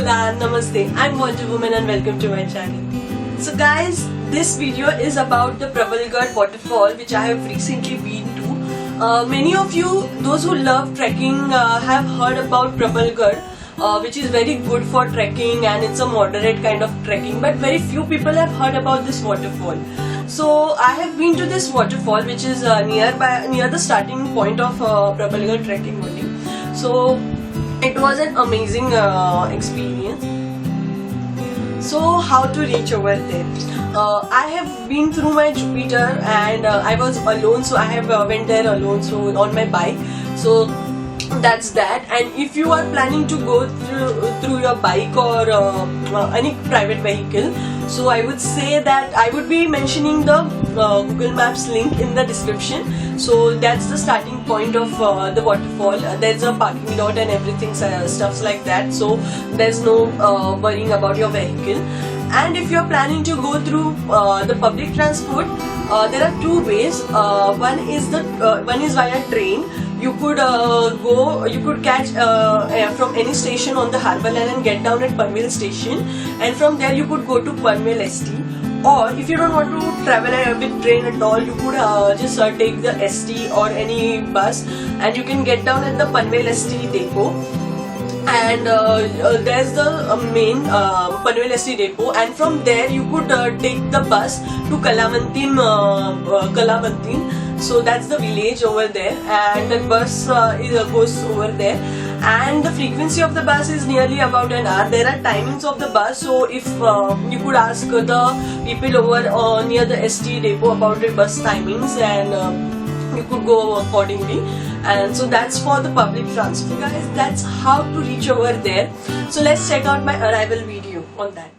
Hola, Namaste. I'm Wonder Woman and welcome to my channel. So guys, this video is about the Prabalgad Waterfall which I have recently been to. Many of you, those who love trekking, have heard about Prabalgad, which is very good for trekking and it's a moderate kind of trekking, but very few people have heard about this waterfall. So I have been to this waterfall which is near the starting point of Prabalgad trekking only. So it was an amazing experience. So how to reach over there? I have been through my Jupiter and I was alone, so I have went there alone, so on my bike. So that's that. And if you are planning to go through your bike or any private vehicle, so I would say that I would be mentioning the Google Maps link in the description. So that's the starting point of the waterfall. There's a parking lot and everything, stuffs like that, so there's no worrying about your vehicle. And if you're planning to go through the public transport, there are two ways. One is via train. You could catch from any station on the harbour line and get down at Panvel station, and from there you could go to Panvel ST. Or if you don't want to travel with train at all, you could just take the ST or any bus, and you can get down at the Panvel ST Depot. And there's the main Panvel ST Depot, and from there you could take the bus to Kalavantim. So that's the village over there, and the bus goes over there, and the frequency of the bus is nearly about an hour. There are timings of the bus, so if you could ask the people over near the ST Depot about the bus timings, and you could go accordingly. And so that's for the public transport. Guys, that's how to reach over there. So let's check out my arrival video on that.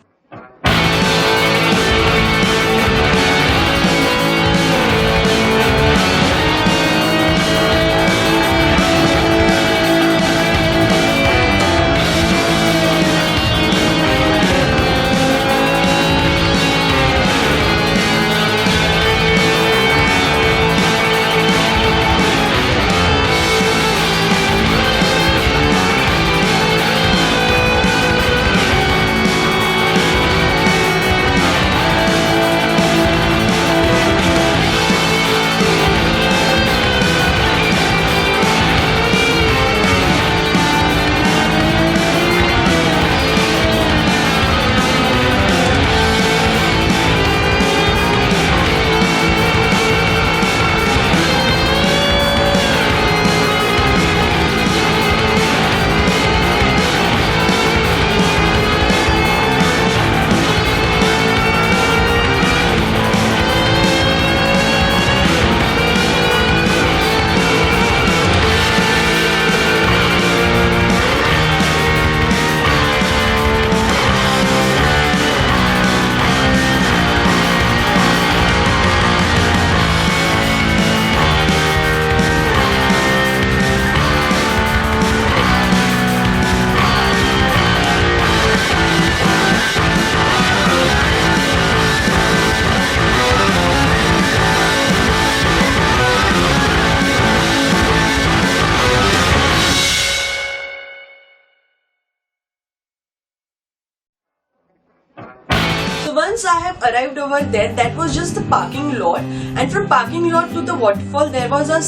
So once I have arrived over there, that was just the parking lot, and from parking lot to the waterfall there was a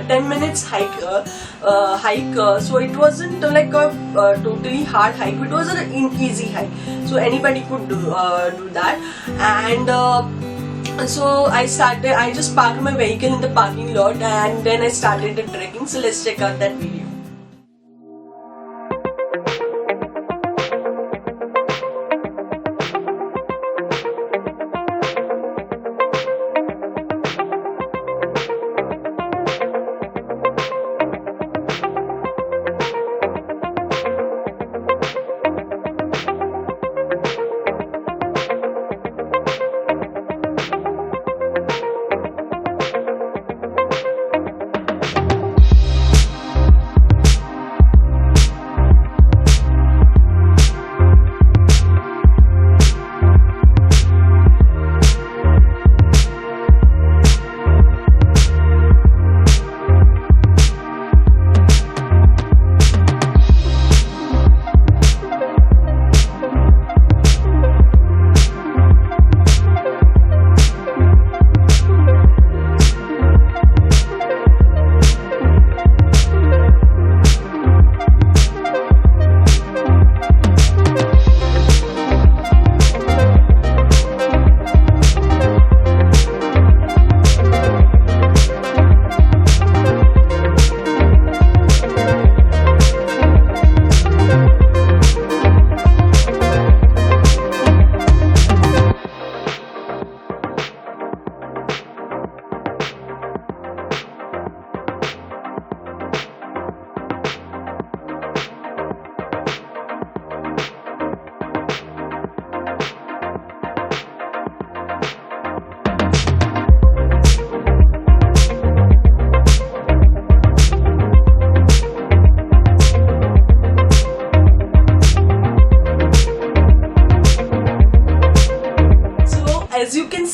10 minutes hike. So it wasn't like a totally hard hike. It was an easy hike, so anybody could do that. And so I just parked my vehicle in the parking lot, and then I started the trekking. So let's check out that video.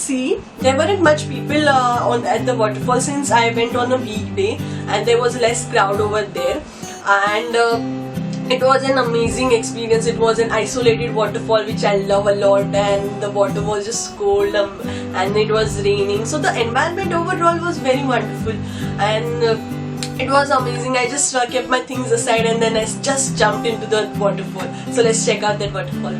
see, there weren't much people at the waterfall since I went on a weekday and there was less crowd over there. And it was an amazing experience. It was an isolated waterfall which I love a lot, and the water was just cold and it was raining. So the environment overall was very wonderful, and it was amazing. I just kept my things aside and then I just jumped into the waterfall. So let's check out that waterfall.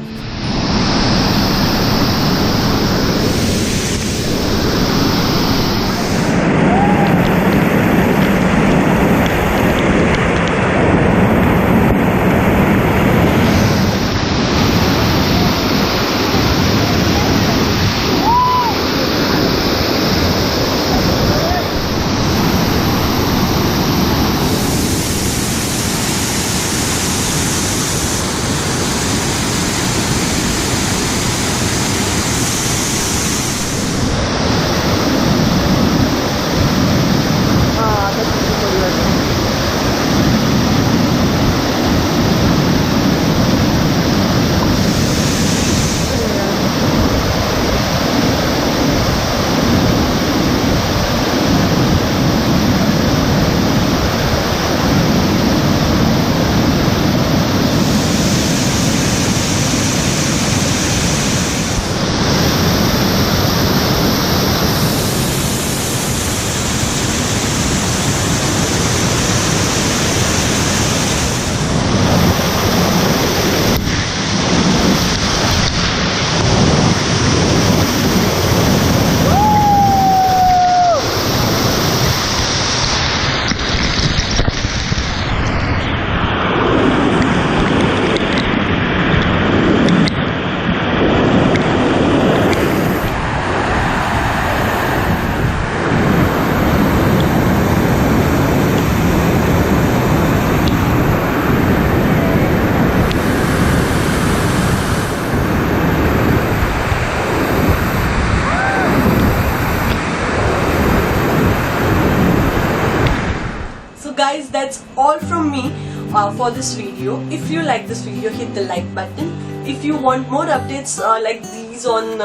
Guys, that's all from me for this video. If you like this video, hit the like button. If you want more updates like these on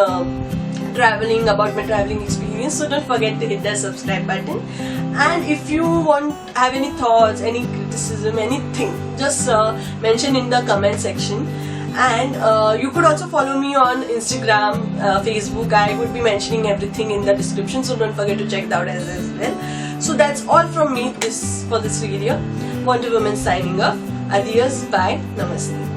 traveling, about my traveling experience, so don't forget to hit that subscribe button. And if you have any thoughts, any criticism, anything, just mention in the comment section. And you could also follow me on Instagram, Facebook. I would be mentioning everything in the description, so don't forget to check it out as well. So that's all from me for this video. Wonder Woman signing off. Adios, bye, namaste.